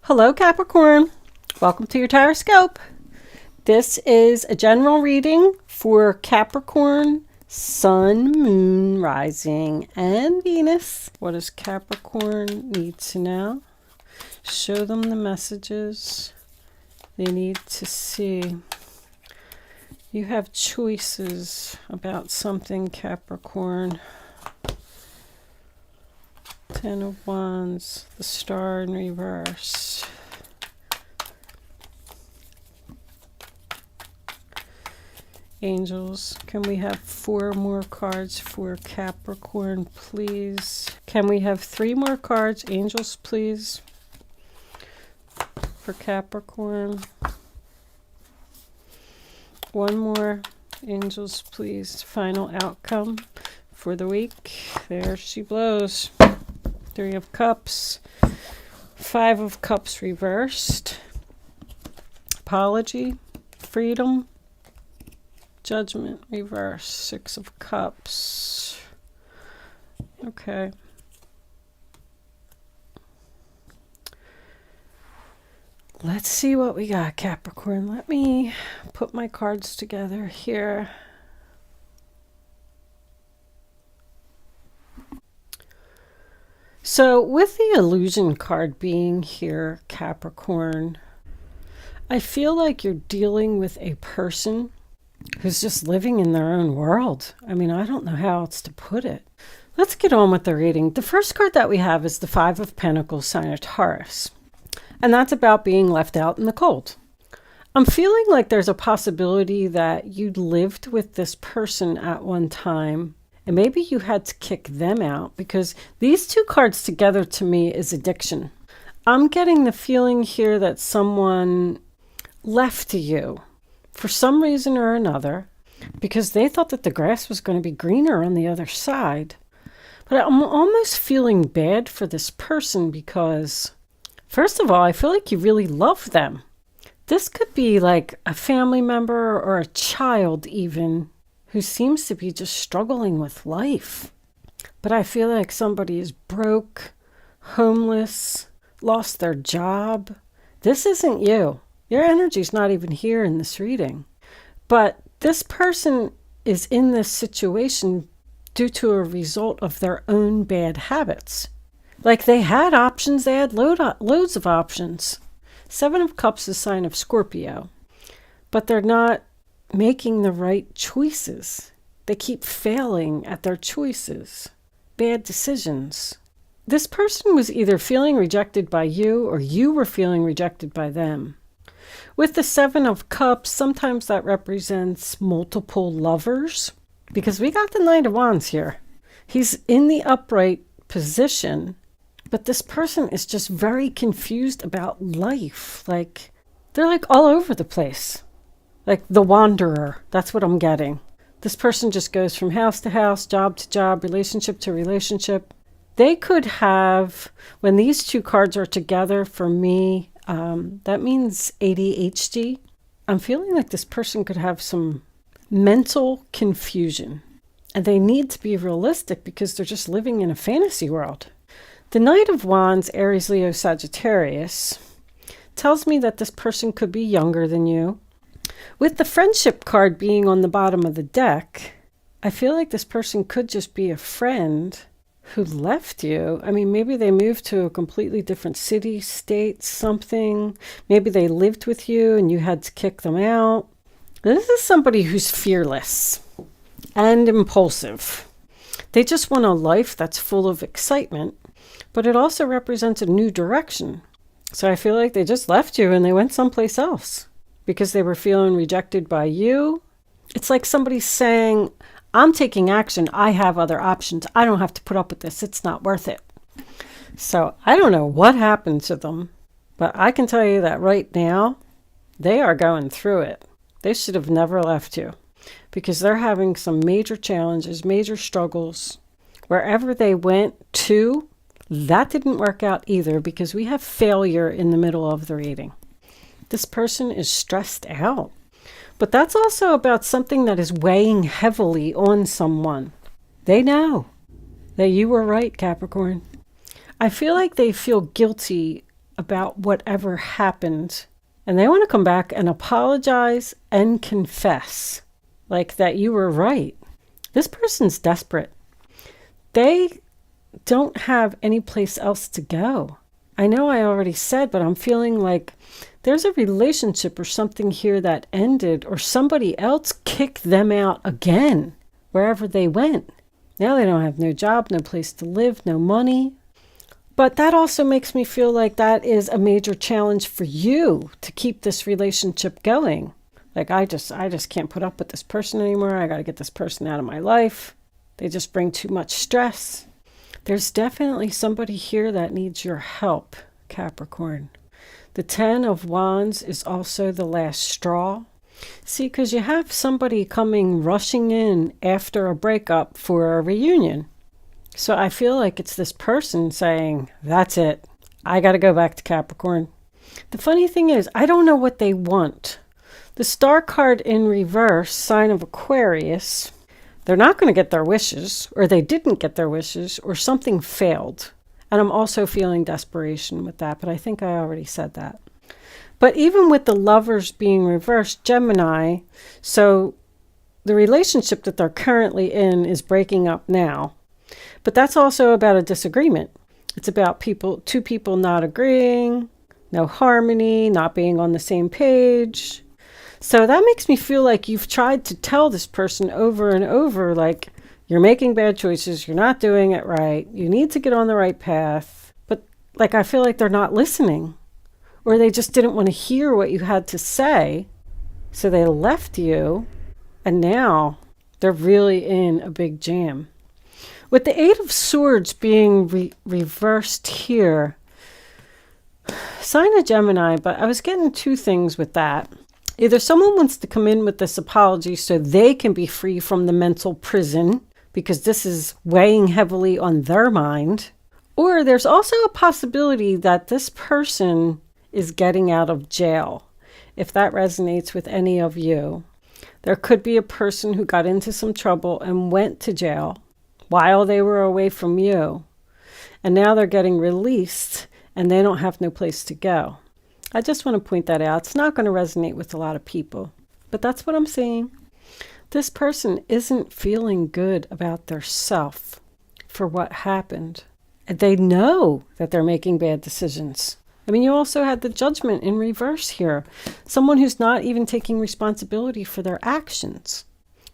Hello Capricorn, welcome to your horoscope. This is a general reading for Capricorn, Sun, Moon, Rising, and Venus. What does Capricorn need to know? Show them the messages they need to see. You have choices about something, Capricorn. Ten of Wands, the Star in reverse. Angels, can we have 4 more cards for Capricorn, please? Can we have 3 more cards, angels, please, for Capricorn? 1 more, angels, please. Final outcome for the week. There she blows. 3 of Cups, 5 of Cups reversed, apology, freedom, Judgment reverse, 6 of Cups. Okay. Let's see what we got, Capricorn. Let me put my cards together here. So with the illusion card being here, Capricorn, I feel like you're dealing with a person who's just living in their own world. I mean, I don't know how else to put it. Let's get on with the reading. The first card that we have is the 5 of Pentacles, sign of Taurus. And that's about being left out in the cold. I'm feeling like there's a possibility that you lived with this person at one time, and maybe you had to kick them out, because these 2 cards together to me is addiction. I'm getting the feeling here that someone left you for some reason or another because they thought that the grass was going to be greener on the other side. But I'm almost feeling bad for this person because, first of all, I feel like you really love them. This could be like a family member or a child even, who seems to be just struggling with life. But I feel like somebody is broke, homeless, lost their job. This isn't you. Your energy's not even here in this reading. But this person is in this situation due to a result of their own bad habits. Like they had options, they had loads of options. 7 of Cups is a sign of Scorpio. But they're not making the right choices. They keep failing at their choices. Bad decisions. This person was either feeling rejected by you or you were feeling rejected by them. With the 7 of Cups, sometimes that represents multiple lovers, because we got the Knight of Wands here. He's in the upright position, but this person is just very confused about life. Like, they're like all over the place. Like the wanderer, that's what I'm getting. This person just goes from house to house, job to job, relationship to relationship. They could have, when these 2 cards are together for me, that means ADHD. I'm feeling like this person could have some mental confusion. And they need to be realistic because they're just living in a fantasy world. The Knight of Wands, Aries, Leo, Sagittarius, tells me that this person could be younger than you. With the friendship card being on the bottom of the deck, I feel like this person could just be a friend who left you. I mean, maybe they moved to a completely different city, state, something. Maybe they lived with you and you had to kick them out. This is somebody who's fearless and impulsive. They just want a life that's full of excitement, but it also represents a new direction. So I feel like they just left you and they went someplace else because they were feeling rejected by you. It's like somebody saying, I'm taking action. I have other options. I don't have to put up with this. It's not worth it. So I don't know what happened to them, but I can tell you that right now, they are going through it. They should have never left you because they're having some major challenges, major struggles. Wherever they went to, that didn't work out either because we have failure in the middle of the reading. This person is stressed out. But that's also about something that is weighing heavily on someone. They know that you were right, Capricorn. I feel like they feel guilty about whatever happened. And they want to come back and apologize and confess, like that you were right. This person's desperate. They don't have any place else to go. I know I already said, but I'm feeling like there's a relationship or something here that ended, or somebody else kicked them out again, wherever they went. Now they don't have no job, no place to live, no money. But that also makes me feel like that is a major challenge for you to keep this relationship going. Like, I just can't put up with this person anymore. I got to get this person out of my life. They just bring too much stress. There's definitely somebody here that needs your help, Capricorn. The 10 of Wands is also the last straw. See, because you have somebody rushing in after a breakup for a reunion. So I feel like it's this person saying, that's it. I got to go back to Capricorn. The funny thing is, I don't know what they want. The star card in reverse, sign of Aquarius, they're not going to get their wishes, or they didn't get their wishes, or something failed. And I'm also feeling desperation with that, but I think I already said that. But even with the Lovers being reversed, Gemini, so the relationship that they're currently in is breaking up now. But that's also about a disagreement. It's about two people not agreeing, no harmony, not being on the same page. So that makes me feel like you've tried to tell this person over and over, like, you're making bad choices, you're not doing it right, you need to get on the right path. But like, I feel like they're not listening, or they just didn't want to hear what you had to say. So they left you, and now they're really in a big jam. With the 8 of Swords being reversed here, sign of Gemini, but I was getting two things with that. Either someone wants to come in with this apology so they can be free from the mental prison, because this is weighing heavily on their mind. Or there's also a possibility that this person is getting out of jail. If that resonates with any of you, there could be a person who got into some trouble and went to jail while they were away from you. And now they're getting released and they don't have no place to go. I just want to point that out. It's not going to resonate with a lot of people, but that's what I'm seeing. This person isn't feeling good about their self for what happened. They know that they're making bad decisions. I mean, you also had the Judgment in reverse here. Someone who's not even taking responsibility for their actions.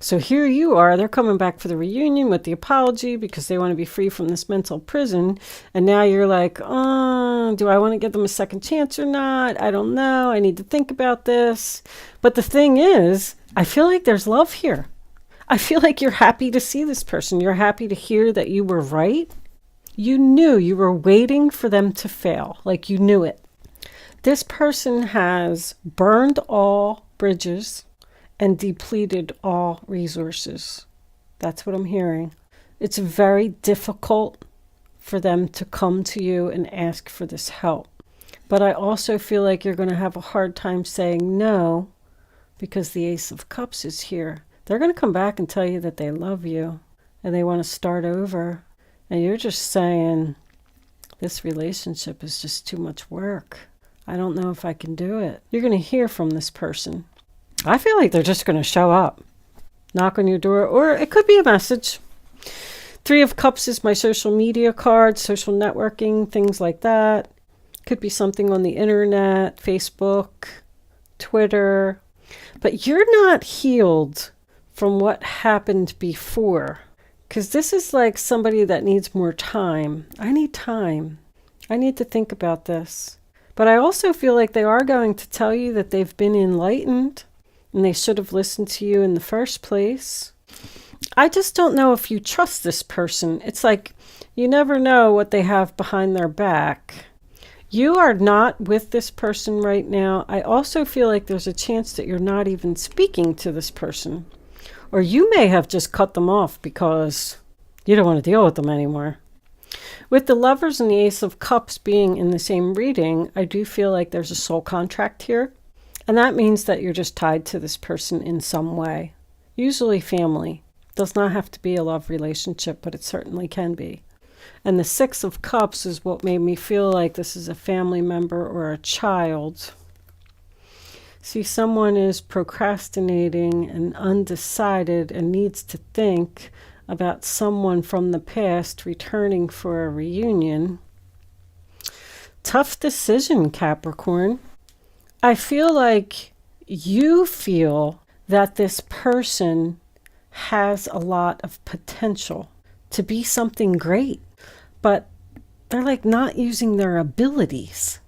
So here you are, they're coming back for the reunion with the apology because they want to be free from this mental prison. And now you're like, oh, do I want to give them a second chance or not? I don't know. I need to think about this. But the thing is, I feel like there's love here. I feel like you're happy to see this person. You're happy to hear that you were right. You knew, you were waiting for them to fail, like you knew it. This person has burned all bridges and depleted all resources. That's what I'm hearing. It's very difficult for them to come to you and ask for this help. But I also feel like you're going to have a hard time saying no because the Ace of Cups is here. They're going to come back and tell you that they love you and they want to start over. And you're just saying, this relationship is just too much work. I don't know if I can do it. You're going to hear from this person. I feel like they're just going to show up, knock on your door, or it could be a message. 3 of Cups is my social media card, social networking, things like that. Could be something on the internet, Facebook, Twitter. But you're not healed from what happened before, because this is like somebody that needs more time. I need time. I need to think about this. But I also feel like they are going to tell you that they've been enlightened and they should have listened to you in the first place. I just don't know if you trust this person. It's like you never know what they have behind their back. You are not with this person right now. I also feel like there's a chance that you're not even speaking to this person. Or you may have just cut them off because you don't want to deal with them anymore. With the Lovers and the Ace of Cups being in the same reading, I do feel like there's a soul contract here. And that means that you're just tied to this person in some way. Usually family. Does not have to be a love relationship, but it certainly can be. And the Six of Cups is what made me feel like this is a family member or a child. See, someone is procrastinating and undecided and needs to think about someone from the past returning for a reunion. Tough decision, Capricorn. I feel like you feel that this person has a lot of potential to be something great, but they're like not using their abilities.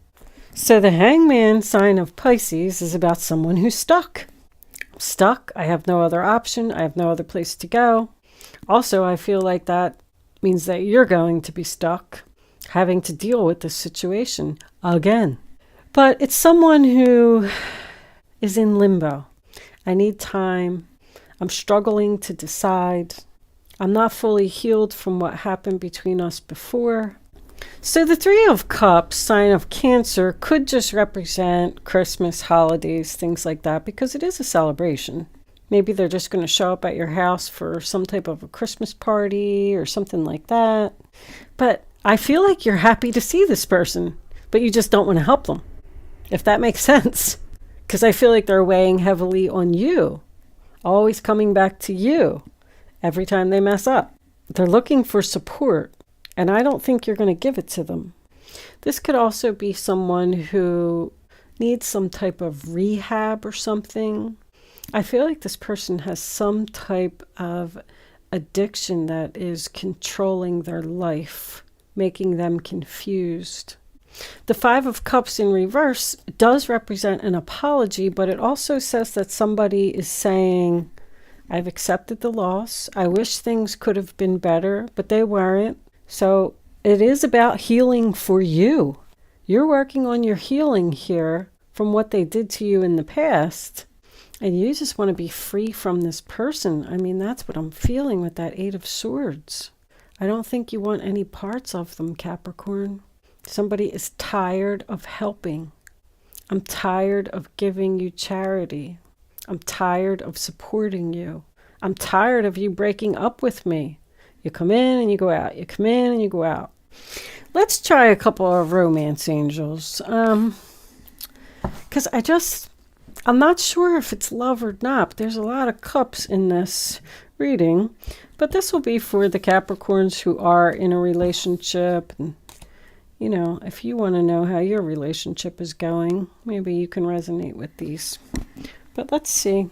So the Hangman sign of Pisces is about someone who's stuck. Stuck. I have no other option. I have no other place to go. Also, I feel like that means that you're going to be stuck, having to deal with this situation again. But it's someone who is in limbo. I need time. I'm struggling to decide. I'm not fully healed from what happened between us before. So the Three of Cups, sign of Cancer, could just represent Christmas, holidays, things like that, because it is a celebration. Maybe they're just going to show up at your house for some type of a Christmas party or something like that. But I feel like you're happy to see this person, but you just don't want to help them, if that makes sense. Because I feel like they're weighing heavily on you, always coming back to you every time they mess up. They're looking for support, and I don't think you're going to give it to them. This could also be someone who needs some type of rehab or something. I feel like this person has some type of addiction that is controlling their life, making them confused. The Five of Cups in reverse does represent an apology, but it also says that somebody is saying, I've accepted the loss. I wish things could have been better, but they weren't. So it is about healing for you. You're working on your healing here from what they did to you in the past. And you just want to be free from this person. I mean, that's what I'm feeling with that Eight of Swords. I don't think you want any parts of them, Capricorn. Somebody is tired of helping. I'm tired of giving you charity. I'm tired of supporting you. I'm tired of you breaking up with me. You come in and you go out. You come in and you go out. Let's try a couple of romance angels. Because I'm not sure if it's love or not. But there's a lot of cups in this reading. But this will be for the Capricorns who are in a relationship. And, you know, if you want to know how your relationship is going, maybe you can resonate with these. But let's see.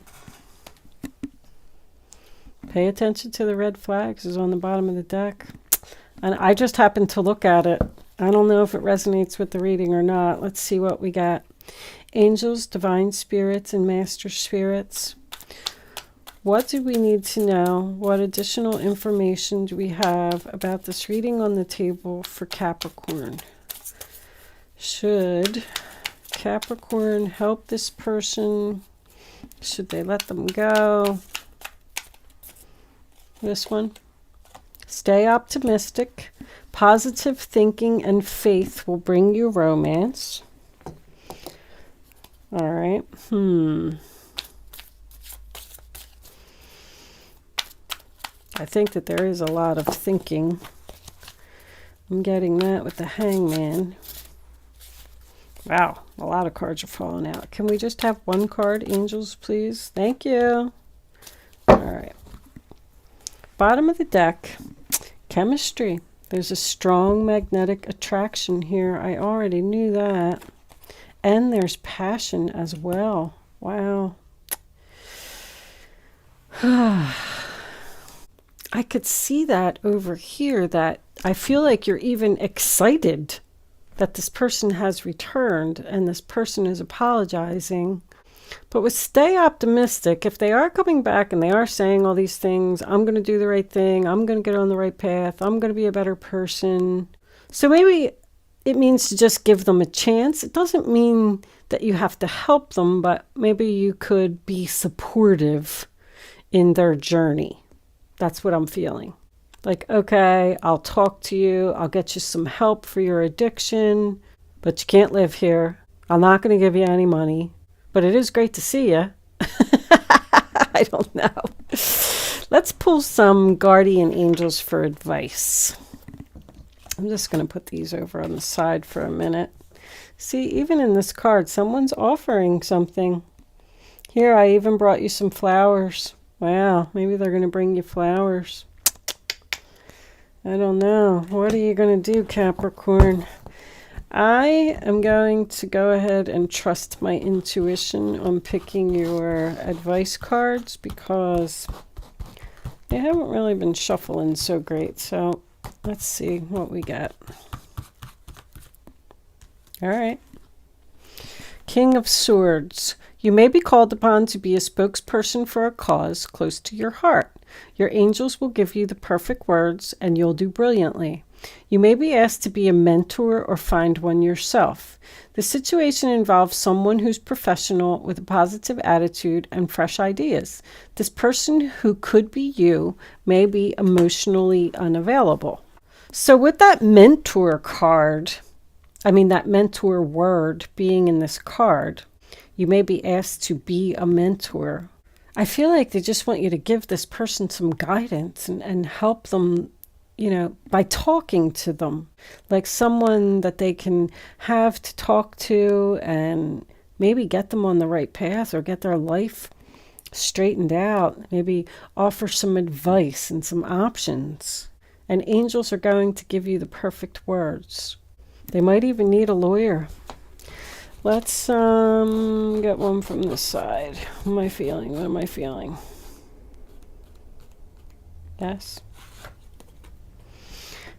Pay attention to the red flags is on the bottom of the deck. And I just happened to look at it. I don't know if it resonates with the reading or not. Let's see what we got. Angels, divine spirits, and master spirits. What do we need to know? What additional information do we have about this reading on the table for Capricorn? Should Capricorn help this person? Should they let them go? This one. Stay optimistic. Positive thinking and faith will bring you romance. All right. I think that there is a lot of thinking. I'm getting that with the Hangman. Wow, a lot of cards are falling out. Can we just have one card, angels, please? Thank you. All right. Bottom of the deck, chemistry. There's a strong magnetic attraction here. I already knew that. And there's passion as well. Wow. I could see that over here, that I feel like you're even excited that this person has returned and this person is apologizing. But with stay optimistic, if they are coming back and they are saying all these things, I'm going to do the right thing, I'm going to get on the right path, I'm going to be a better person. So maybe it means to just give them a chance. It doesn't mean that you have to help them, but maybe you could be supportive in their journey. That's what I'm feeling. Like, okay, I'll talk to you. I'll get you some help for your addiction, but you can't live here. I'm not going to give you any money, but it is great to see you. I don't know. Let's pull some guardian angels for advice. I'm just going to put these over on the side for a minute. See, even in this card, someone's offering something. Here, I even brought you some flowers. Wow, maybe they're going to bring you flowers. I don't know. What are you going to do, Capricorn? I am going to go ahead and trust my intuition on picking your advice cards because they haven't really been shuffling so great. So let's see what we get. All right. King of Swords. You may be called upon to be a spokesperson for a cause close to your heart. Your angels will give you the perfect words and you'll do brilliantly. You may be asked to be a mentor or find one yourself. The situation involves someone who's professional with a positive attitude and fresh ideas. This person who could be you may be emotionally unavailable. So with that mentor card, that mentor word being in this card, you may be asked to be a mentor. I feel like they just want you to give this person some guidance and help them, by talking to them, like someone that they can have to talk to and maybe get them on the right path or get their life straightened out, maybe offer some advice and some options. And angels are going to give you the perfect words. They might even need a lawyer. Let's get one from this side. What am I feeling? What am I feeling? Yes.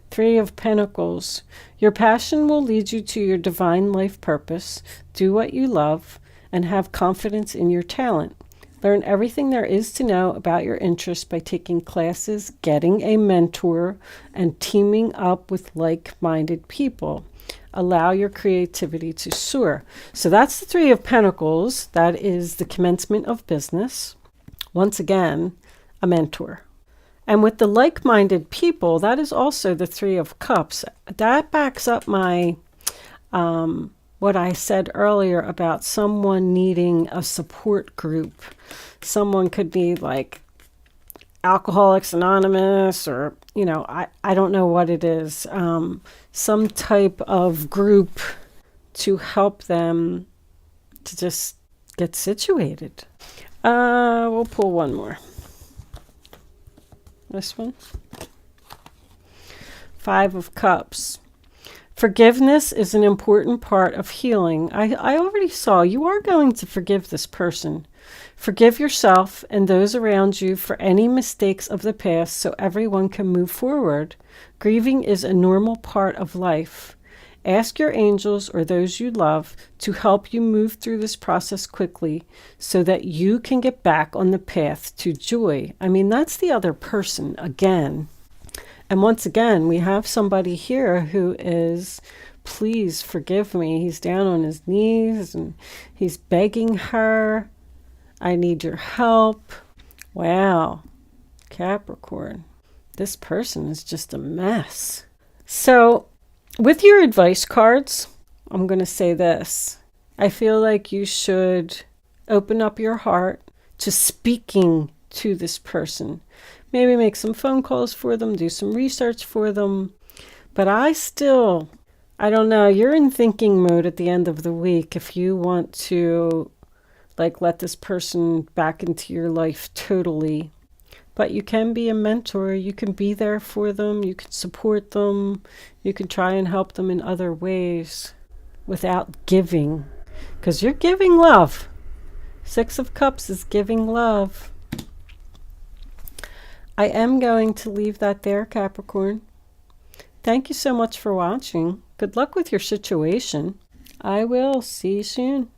Three of Pentacles. Your passion will lead you to your divine life purpose. Do what you love and have confidence in your talent. Learn everything there is to know about your interests by taking classes, getting a mentor, and teaming up with like-minded people. Allow your creativity to soar. So that's the Three of Pentacles. That is the commencement of business. Once again, a mentor. And with the like-minded people, that is also the Three of Cups. That backs up my what I said earlier about someone needing a support group. Someone could be like Alcoholics Anonymous or, I don't know what it is. Some type of group to help them to just get situated. We'll pull one more. This one. Five of Cups. Forgiveness is an important part of healing. I already saw you are going to forgive this person. Forgive yourself and those around you for any mistakes of the past so everyone can move forward. Grieving is a normal part of life. Ask your angels or those you love to help you move through this process quickly so that you can get back on the path to joy. That's the other person again. And once again, we have somebody here who is, please forgive me. He's down on his knees and he's begging her. I need your help. Wow, Capricorn, this person is just a mess. So with your advice cards, I'm going to say this. I feel like you should open up your heart to speaking to this person. Maybe make some phone calls for them, do some research for them. But I don't know, you're in thinking mode at the end of the week if you want to let this person back into your life totally. But you can be a mentor. You can be there for them. You can support them. You can try and help them in other ways without giving. Because you're giving love. Six of Cups is giving love. I am going to leave that there, Capricorn. Thank you so much for watching. Good luck with your situation. I will see you soon.